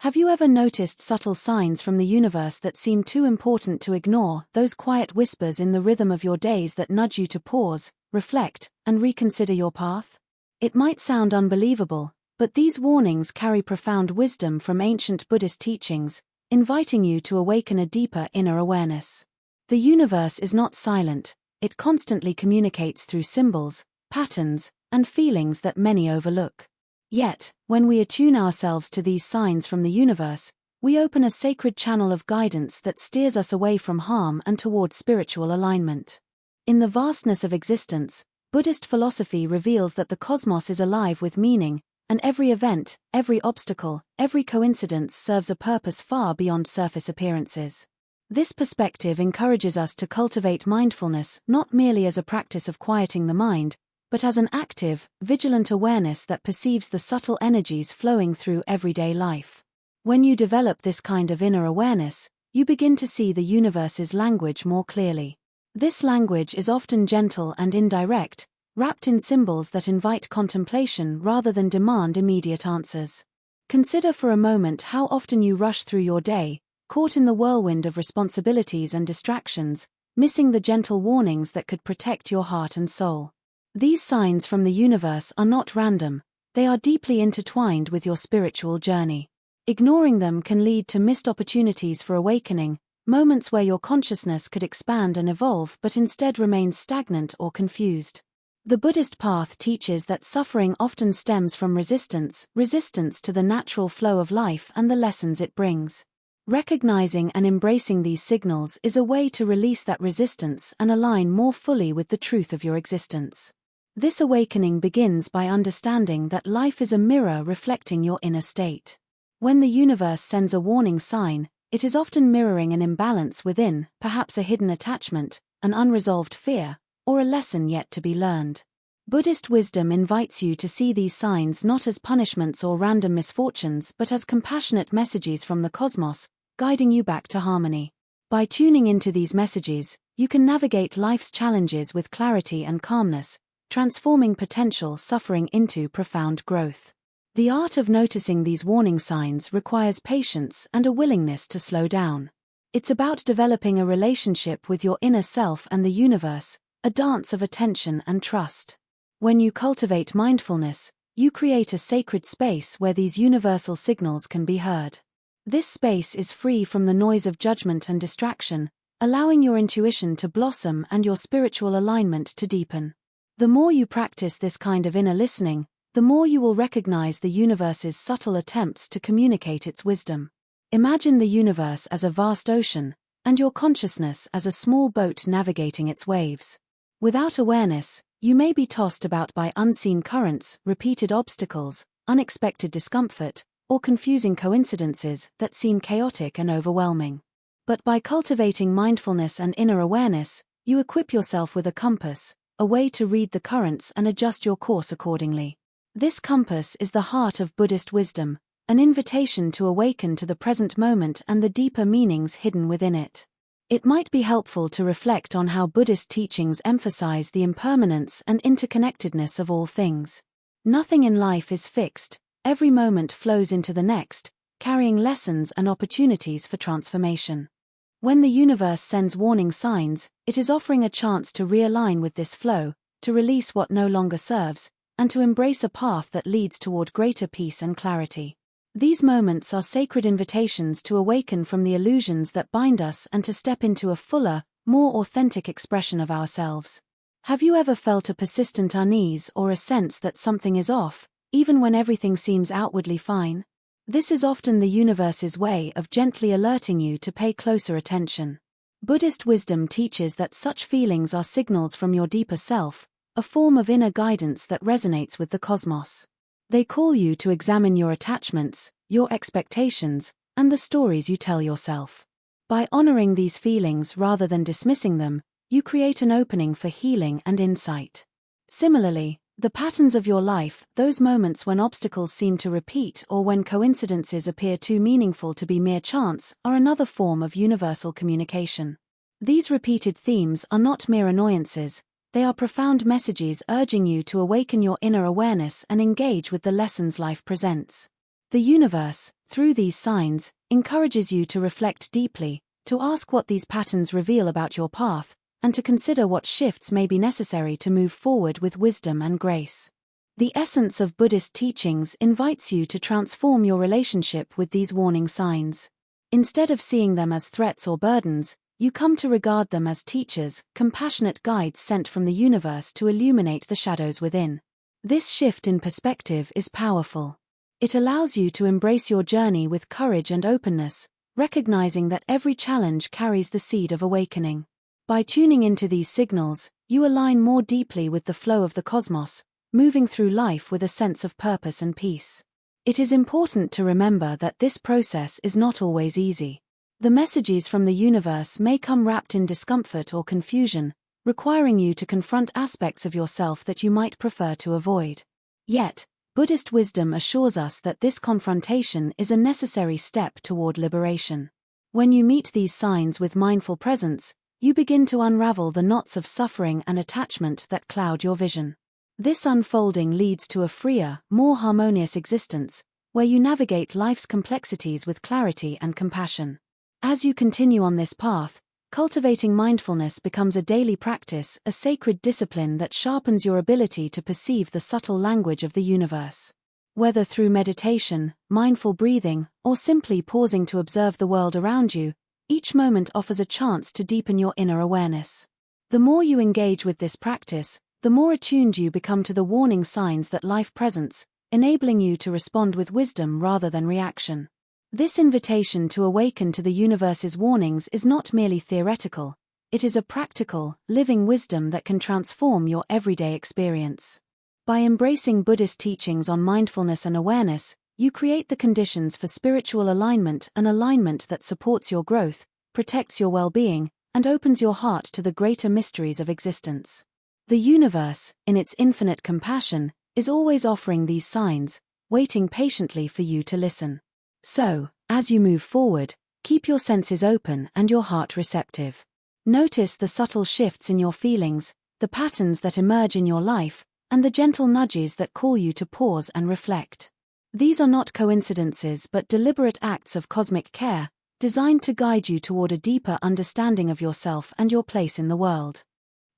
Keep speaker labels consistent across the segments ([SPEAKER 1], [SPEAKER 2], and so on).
[SPEAKER 1] Have you ever noticed subtle signs from the universe that seem too important to ignore, those quiet whispers in the rhythm of your days that nudge you to pause, reflect, and reconsider your path? It might sound unbelievable, but these warnings carry profound wisdom from ancient Buddhist teachings, inviting you to awaken a deeper inner awareness. The universe is not silent, it constantly communicates through symbols, patterns, and feelings that many overlook. Yet, when we attune ourselves to these signs from the universe, we open a sacred channel of guidance that steers us away from harm and toward spiritual alignment. In the vastness of existence, Buddhist philosophy reveals that the cosmos is alive with meaning, and every event, every obstacle, every coincidence serves a purpose far beyond surface appearances. This perspective encourages us to cultivate mindfulness not merely as a practice of quieting the mind, but as an active, vigilant awareness that perceives the subtle energies flowing through everyday life. When you develop this kind of inner awareness, you begin to see the universe's language more clearly. This language is often gentle and indirect, wrapped in symbols that invite contemplation rather than demand immediate answers. Consider for a moment how often you rush through your day, caught in the whirlwind of responsibilities and distractions, missing the gentle warnings that could protect your heart and soul. These signs from the universe are not random, they are deeply intertwined with your spiritual journey. Ignoring them can lead to missed opportunities for awakening, moments where your consciousness could expand and evolve but instead remains stagnant or confused. The Buddhist path teaches that suffering often stems from resistance to the natural flow of life and the lessons it brings. Recognizing and embracing these signals is a way to release that resistance and align more fully with the truth of your existence. This awakening begins by understanding that life is a mirror reflecting your inner state. When the universe sends a warning sign, it is often mirroring an imbalance within, perhaps a hidden attachment, an unresolved fear, or a lesson yet to be learned. Buddhist wisdom invites you to see these signs not as punishments or random misfortunes but as compassionate messages from the cosmos, guiding you back to harmony. By tuning into these messages, you can navigate life's challenges with clarity and calmness, transforming potential suffering into profound growth. The art of noticing these warning signs requires patience and a willingness to slow down. It's about developing a relationship with your inner self and the universe, a dance of attention and trust. When you cultivate mindfulness, you create a sacred space where these universal signals can be heard. This space is free from the noise of judgment and distraction, allowing your intuition to blossom and your spiritual alignment to deepen. The more you practice this kind of inner listening, the more you will recognize the universe's subtle attempts to communicate its wisdom. Imagine the universe as a vast ocean, and your consciousness as a small boat navigating its waves. Without awareness, you may be tossed about by unseen currents, repeated obstacles, unexpected discomfort, or confusing coincidences that seem chaotic and overwhelming. But by cultivating mindfulness and inner awareness, you equip yourself with a compass, a way to read the currents and adjust your course accordingly. This compass is the heart of Buddhist wisdom, an invitation to awaken to the present moment and the deeper meanings hidden within it. It might be helpful to reflect on how Buddhist teachings emphasize the impermanence and interconnectedness of all things. Nothing in life is fixed, every moment flows into the next, carrying lessons and opportunities for transformation. When the universe sends warning signs, it is offering a chance to realign with this flow, to release what no longer serves, and to embrace a path that leads toward greater peace and clarity. These moments are sacred invitations to awaken from the illusions that bind us and to step into a fuller, more authentic expression of ourselves. Have you ever felt a persistent unease or a sense that something is off, even when everything seems outwardly fine? This is often the universe's way of gently alerting you to pay closer attention. Buddhist wisdom teaches that such feelings are signals from your deeper self, a form of inner guidance that resonates with the cosmos. They call you to examine your attachments, your expectations, and the stories you tell yourself. By honoring these feelings rather than dismissing them, you create an opening for healing and insight. Similarly, the patterns of your life, those moments when obstacles seem to repeat or when coincidences appear too meaningful to be mere chance, are another form of universal communication. These repeated themes are not mere annoyances, they are profound messages urging you to awaken your inner awareness and engage with the lessons life presents. The universe, through these signs, encourages you to reflect deeply, to ask what these patterns reveal about your path, and to consider what shifts may be necessary to move forward with wisdom and grace. The essence of Buddhist teachings invites you to transform your relationship with these warning signs. Instead of seeing them as threats or burdens, you come to regard them as teachers, compassionate guides sent from the universe to illuminate the shadows within. This shift in perspective is powerful. It allows you to embrace your journey with courage and openness, recognizing that every challenge carries the seed of awakening. By tuning into these signals, you align more deeply with the flow of the cosmos, moving through life with a sense of purpose and peace. It is important to remember that this process is not always easy. The messages from the universe may come wrapped in discomfort or confusion, requiring you to confront aspects of yourself that you might prefer to avoid. Yet, Buddhist wisdom assures us that this confrontation is a necessary step toward liberation. When you meet these signs with mindful presence, you begin to unravel the knots of suffering and attachment that cloud your vision. This unfolding leads to a freer, more harmonious existence, where you navigate life's complexities with clarity and compassion. As you continue on this path, cultivating mindfulness becomes a daily practice, a sacred discipline that sharpens your ability to perceive the subtle language of the universe. Whether through meditation, mindful breathing, or simply pausing to observe the world around you, each moment offers a chance to deepen your inner awareness. The more you engage with this practice, the more attuned you become to the warning signs that life presents, enabling you to respond with wisdom rather than reaction. This invitation to awaken to the universe's warnings is not merely theoretical, it is a practical, living wisdom that can transform your everyday experience. By embracing Buddhist teachings on mindfulness and awareness, you create the conditions for spiritual alignment, an alignment that supports your growth, protects your well-being, and opens your heart to the greater mysteries of existence. The universe, in its infinite compassion, is always offering these signs, waiting patiently for you to listen. So, as you move forward, keep your senses open and your heart receptive. Notice the subtle shifts in your feelings, the patterns that emerge in your life, and the gentle nudges that call you to pause and reflect. These are not coincidences but deliberate acts of cosmic care, designed to guide you toward a deeper understanding of yourself and your place in the world.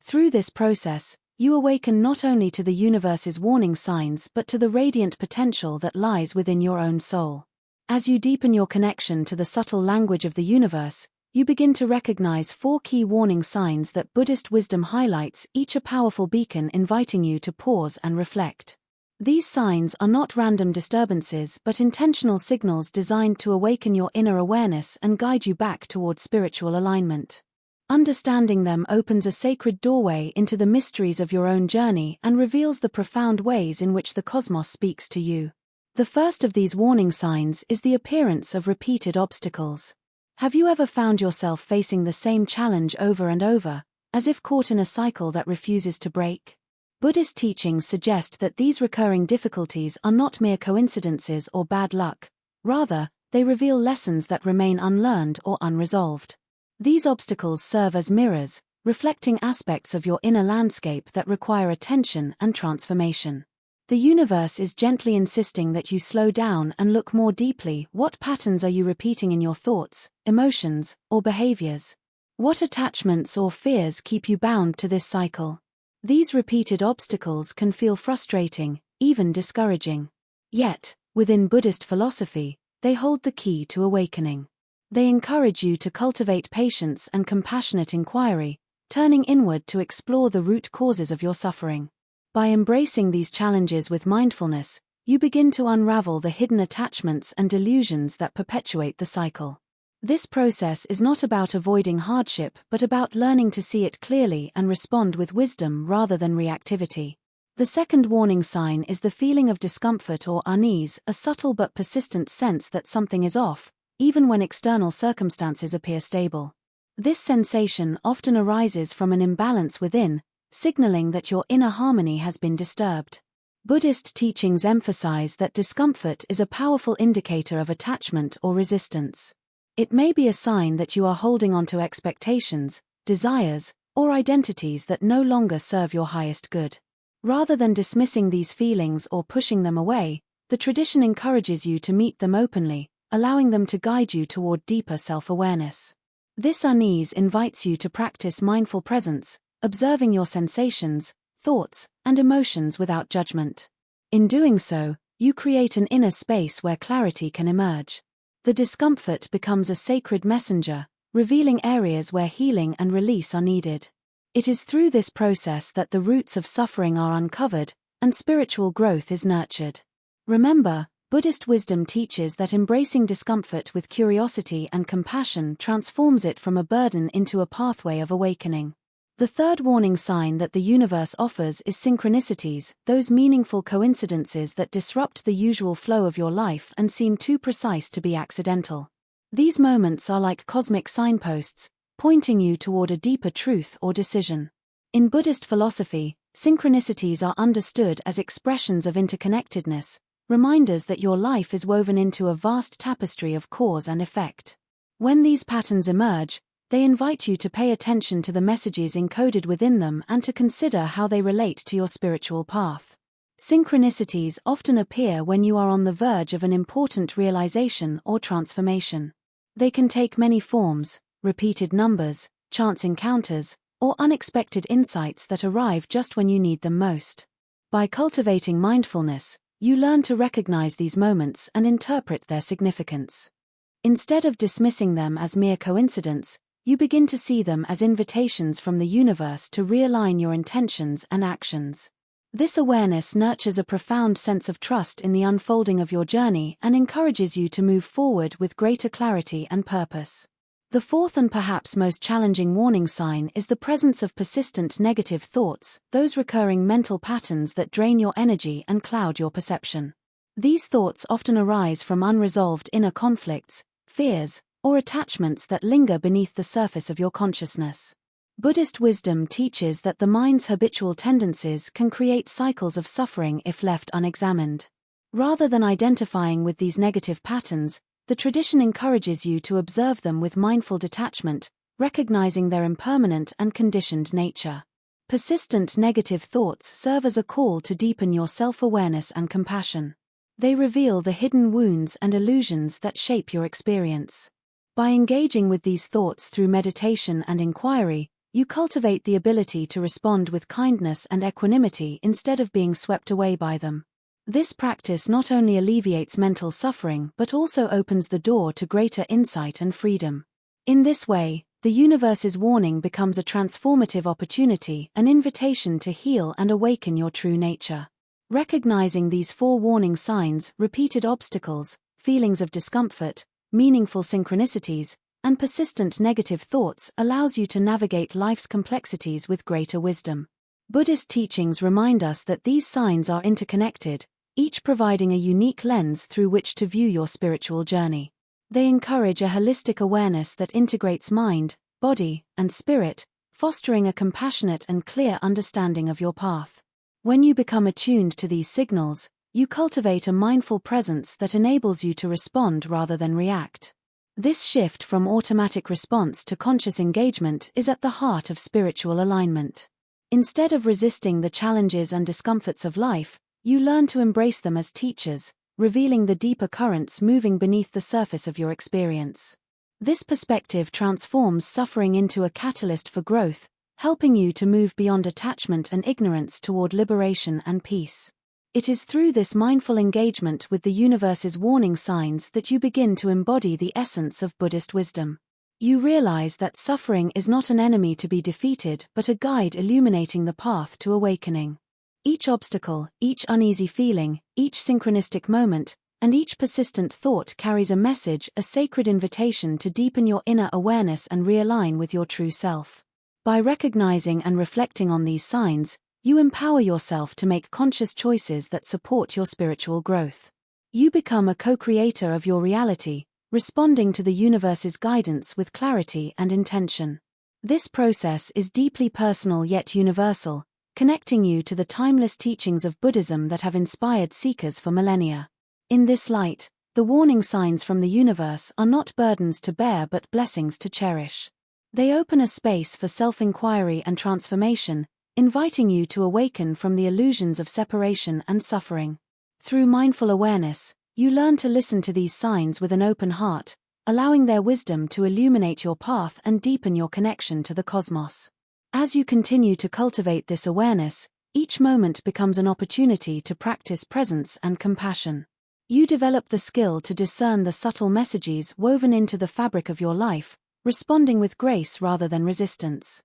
[SPEAKER 1] Through this process, you awaken not only to the universe's warning signs but to the radiant potential that lies within your own soul. As you deepen your connection to the subtle language of the universe, you begin to recognize 4 key warning signs that Buddhist wisdom highlights, each a powerful beacon inviting you to pause and reflect. These signs are not random disturbances but intentional signals designed to awaken your inner awareness and guide you back toward spiritual alignment. Understanding them opens a sacred doorway into the mysteries of your own journey and reveals the profound ways in which the cosmos speaks to you. The first of these warning signs is the appearance of repeated obstacles. Have you ever found yourself facing the same challenge over and over, as if caught in a cycle that refuses to break? Buddhist teachings suggest that these recurring difficulties are not mere coincidences or bad luck, rather, they reveal lessons that remain unlearned or unresolved. These obstacles serve as mirrors, reflecting aspects of your inner landscape that require attention and transformation. The universe is gently insisting that you slow down and look more deeply. What patterns are you repeating in your thoughts, emotions, or behaviors? What attachments or fears keep you bound to this cycle? These repeated obstacles can feel frustrating, even discouraging. Yet, within Buddhist philosophy, they hold the key to awakening. They encourage you to cultivate patience and compassionate inquiry, turning inward to explore the root causes of your suffering. By embracing these challenges with mindfulness, you begin to unravel the hidden attachments and delusions that perpetuate the cycle. This process is not about avoiding hardship but about learning to see it clearly and respond with wisdom rather than reactivity. The second warning sign is the feeling of discomfort or unease, a subtle but persistent sense that something is off, even when external circumstances appear stable. This sensation often arises from an imbalance within, signaling that your inner harmony has been disturbed. Buddhist teachings emphasize that discomfort is a powerful indicator of attachment or resistance. It may be a sign that you are holding on to expectations, desires, or identities that no longer serve your highest good. Rather than dismissing these feelings or pushing them away, The tradition encourages you to meet them openly, allowing them to guide you toward deeper self-awareness. This unease invites you to practice mindful presence, observing your sensations, thoughts, and emotions without judgment. In doing so, you create an inner space where clarity can emerge. The discomfort becomes a sacred messenger, revealing areas where healing and release are needed. It is through this process that the roots of suffering are uncovered, and spiritual growth is nurtured. Remember, Buddhist wisdom teaches that embracing discomfort with curiosity and compassion transforms it from a burden into a pathway of awakening. The third warning sign that the universe offers is synchronicities, those meaningful coincidences that disrupt the usual flow of your life and seem too precise to be accidental. These moments are like cosmic signposts, pointing you toward a deeper truth or decision. In Buddhist philosophy, synchronicities are understood as expressions of interconnectedness, reminders that your life is woven into a vast tapestry of cause and effect. When these patterns emerge, they invite you to pay attention to the messages encoded within them and to consider how they relate to your spiritual path. Synchronicities often appear when you are on the verge of an important realization or transformation. They can take many forms: repeated numbers, chance encounters, or unexpected insights that arrive just when you need them most. By cultivating mindfulness, you learn to recognize these moments and interpret their significance. Instead of dismissing them as mere coincidence, you begin to see them as invitations from the universe to realign your intentions and actions. This awareness nurtures a profound sense of trust in the unfolding of your journey and encourages you to move forward with greater clarity and purpose. The fourth and perhaps most challenging warning sign is the presence of persistent negative thoughts, those recurring mental patterns that drain your energy and cloud your perception. These thoughts often arise from unresolved inner conflicts, fears, or attachments that linger beneath the surface of your consciousness. Buddhist wisdom teaches that the mind's habitual tendencies can create cycles of suffering if left unexamined. Rather than identifying with these negative patterns, the tradition encourages you to observe them with mindful detachment, recognizing their impermanent and conditioned nature. Persistent negative thoughts serve as a call to deepen your self-awareness and compassion. They reveal the hidden wounds and illusions that shape your experience. By engaging with these thoughts through meditation and inquiry, you cultivate the ability to respond with kindness and equanimity instead of being swept away by them. This practice not only alleviates mental suffering but also opens the door to greater insight and freedom. In this way, the universe's warning becomes a transformative opportunity, an invitation to heal and awaken your true nature. Recognizing these four warning signs, repeated obstacles, feelings of discomfort, meaningful synchronicities, and persistent negative thoughts allows you to navigate life's complexities with greater wisdom. Buddhist teachings remind us that these signs are interconnected, each providing a unique lens through which to view your spiritual journey. They encourage a holistic awareness that integrates mind, body, and spirit, fostering a compassionate and clear understanding of your path. When you become attuned to these signals, you cultivate a mindful presence that enables you to respond rather than react. This shift from automatic response to conscious engagement is at the heart of spiritual alignment. Instead of resisting the challenges and discomforts of life, you learn to embrace them as teachers, revealing the deeper currents moving beneath the surface of your experience. This perspective transforms suffering into a catalyst for growth, helping you to move beyond attachment and ignorance toward liberation and peace. It is through this mindful engagement with the universe's warning signs that you begin to embody the essence of Buddhist wisdom. You realize that suffering is not an enemy to be defeated but a guide illuminating the path to awakening. Each obstacle, each uneasy feeling, each synchronistic moment, and each persistent thought carries a message, a sacred invitation to deepen your inner awareness and realign with your true self. By recognizing and reflecting on these signs, you empower yourself to make conscious choices that support your spiritual growth. You become a co-creator of your reality, responding to the universe's guidance with clarity and intention. This process is deeply personal yet universal, connecting you to the timeless teachings of Buddhism that have inspired seekers for millennia. In this light, the warning signs from the universe are not burdens to bear but blessings to cherish. They open a space for self-inquiry and transformation, inviting you to awaken from the illusions of separation and suffering. Through mindful awareness, you learn to listen to these signs with an open heart, allowing their wisdom to illuminate your path and deepen your connection to the cosmos. As you continue to cultivate this awareness, each moment becomes an opportunity to practice presence and compassion. You develop the skill to discern the subtle messages woven into the fabric of your life, responding with grace rather than resistance.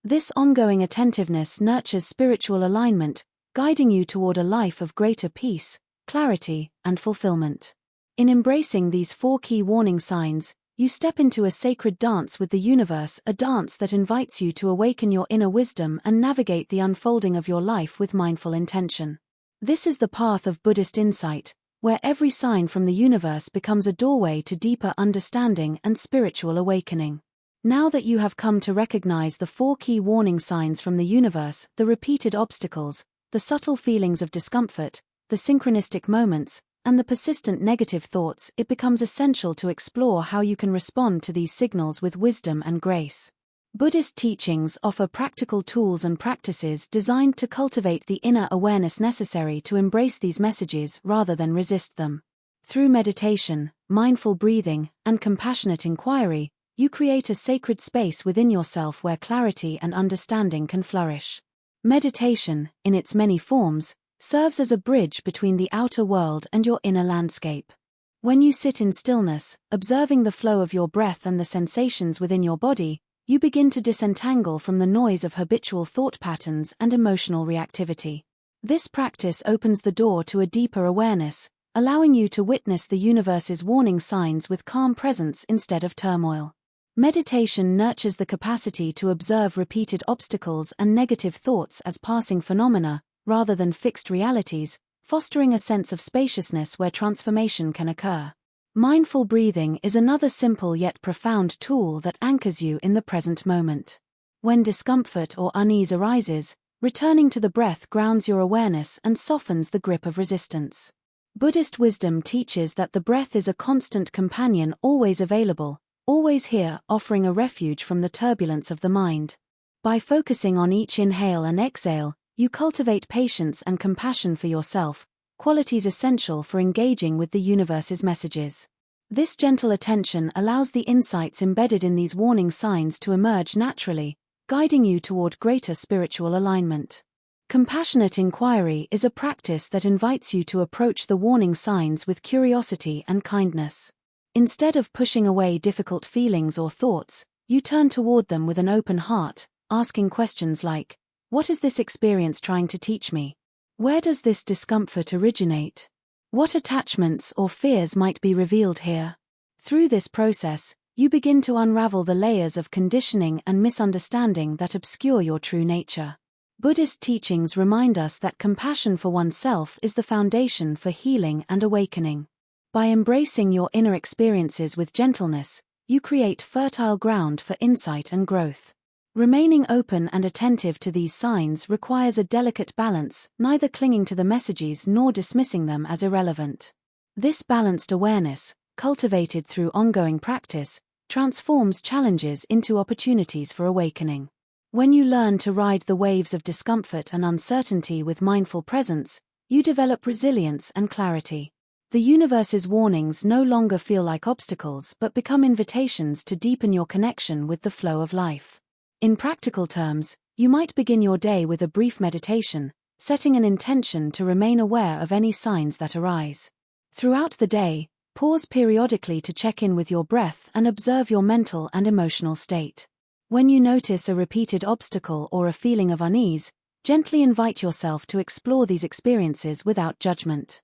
[SPEAKER 1] This ongoing attentiveness nurtures spiritual alignment, guiding you toward a life of greater peace, clarity, and fulfillment. In embracing these 4 key warning signs, you step into a sacred dance with the universe, a dance that invites you to awaken your inner wisdom and navigate the unfolding of your life with mindful intention. This is the path of Buddhist insight, where every sign from the universe becomes a doorway to deeper understanding and spiritual awakening. Now that you have come to recognize the 4 key warning signs from the universe, the repeated obstacles, the subtle feelings of discomfort, the synchronistic moments, and the persistent negative thoughts, it becomes essential to explore how you can respond to these signals with wisdom and grace. Buddhist teachings offer practical tools and practices designed to cultivate the inner awareness necessary to embrace these messages rather than resist them. Through meditation, mindful breathing, and compassionate inquiry, you create a sacred space within yourself where clarity and understanding can flourish. Meditation, in its many forms, serves as a bridge between the outer world and your inner landscape. When you sit in stillness, observing the flow of your breath and the sensations within your body, you begin to disentangle from the noise of habitual thought patterns and emotional reactivity. This practice opens the door to a deeper awareness, allowing you to witness the universe's warning signs with calm presence instead of turmoil. Meditation nurtures the capacity to observe repeated obstacles and negative thoughts as passing phenomena, rather than fixed realities, fostering a sense of spaciousness where transformation can occur. Mindful breathing is another simple yet profound tool that anchors you in the present moment. When discomfort or unease arises, returning to the breath grounds your awareness and softens the grip of resistance. Buddhist wisdom teaches that the breath is a constant companion, always available, always here, offering a refuge from the turbulence of the mind. By focusing on each inhale and exhale, you cultivate patience and compassion for yourself, qualities essential for engaging with the universe's messages. This gentle attention allows the insights embedded in these warning signs to emerge naturally, guiding you toward greater spiritual alignment. Compassionate inquiry is a practice that invites you to approach the warning signs with curiosity and kindness. Instead of pushing away difficult feelings or thoughts, you turn toward them with an open heart, asking questions like, "What is this experience trying to teach me? Where does this discomfort originate? What attachments or fears might be revealed here?" Through this process, you begin to unravel the layers of conditioning and misunderstanding that obscure your true nature. Buddhist teachings remind us that compassion for oneself is the foundation for healing and awakening. By embracing your inner experiences with gentleness, you create fertile ground for insight and growth. Remaining open and attentive to these signs requires a delicate balance, neither clinging to the messages nor dismissing them as irrelevant. This balanced awareness, cultivated through ongoing practice, transforms challenges into opportunities for awakening. When you learn to ride the waves of discomfort and uncertainty with mindful presence, you develop resilience and clarity. The universe's warnings no longer feel like obstacles but become invitations to deepen your connection with the flow of life. In practical terms, you might begin your day with a brief meditation, setting an intention to remain aware of any signs that arise. Throughout the day, pause periodically to check in with your breath and observe your mental and emotional state. When you notice a repeated obstacle or a feeling of unease, gently invite yourself to explore these experiences without judgment.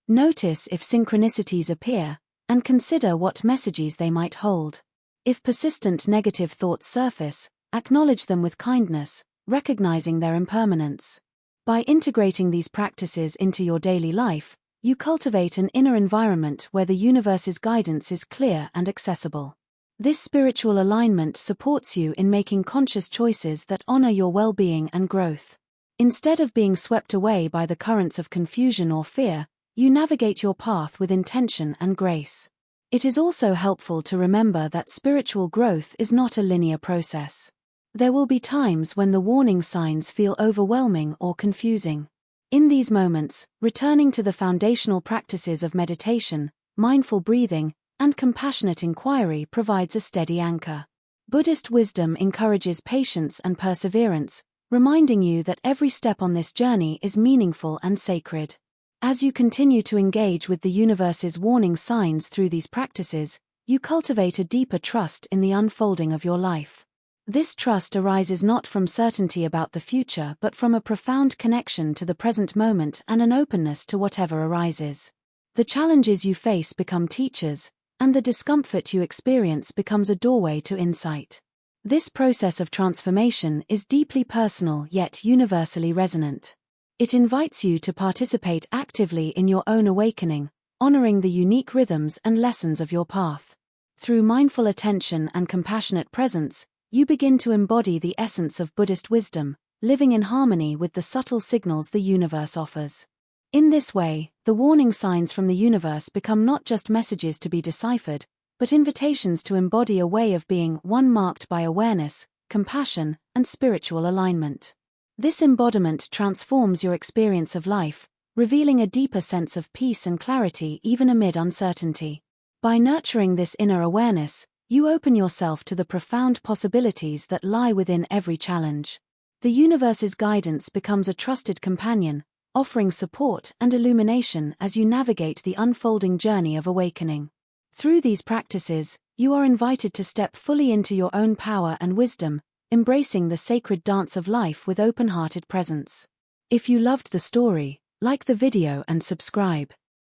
[SPEAKER 1] Notice if synchronicities appear, and consider what messages they might hold. If persistent negative thoughts surface, acknowledge them with kindness, recognizing their impermanence. By integrating these practices into your daily life, you cultivate an inner environment where the universe's guidance is clear and accessible. This spiritual alignment supports you in making conscious choices that honor your well-being and growth. Instead of being swept away by the currents of confusion or fear, you navigate your path with intention and grace. It is also helpful to remember that spiritual growth is not a linear process. There will be times when the warning signs feel overwhelming or confusing. In these moments, returning to the foundational practices of meditation, mindful breathing, and compassionate inquiry provides a steady anchor. Buddhist wisdom encourages patience and perseverance, reminding you that every step on this journey is meaningful and sacred. As you continue to engage with the universe's warning signs through these practices, you cultivate a deeper trust in the unfolding of your life. This trust arises not from certainty about the future but from a profound connection to the present moment and an openness to whatever arises. The challenges you face become teachers, and the discomfort you experience becomes a doorway to insight. This process of transformation is deeply personal yet universally resonant. It invites you to participate actively in your own awakening, honoring the unique rhythms and lessons of your path. Through mindful attention and compassionate presence, you begin to embody the essence of Buddhist wisdom, living in harmony with the subtle signals the universe offers. In this way, the warning signs from the universe become not just messages to be deciphered, but invitations to embody a way of being, one marked by awareness, compassion, and spiritual alignment. This embodiment transforms your experience of life, revealing a deeper sense of peace and clarity even amid uncertainty. By nurturing this inner awareness, you open yourself to the profound possibilities that lie within every challenge. The universe's guidance becomes a trusted companion, offering support and illumination as you navigate the unfolding journey of awakening. Through these practices, you are invited to step fully into your own power and wisdom, embracing the sacred dance of life with open-hearted presence. If you loved the story, like the video and subscribe.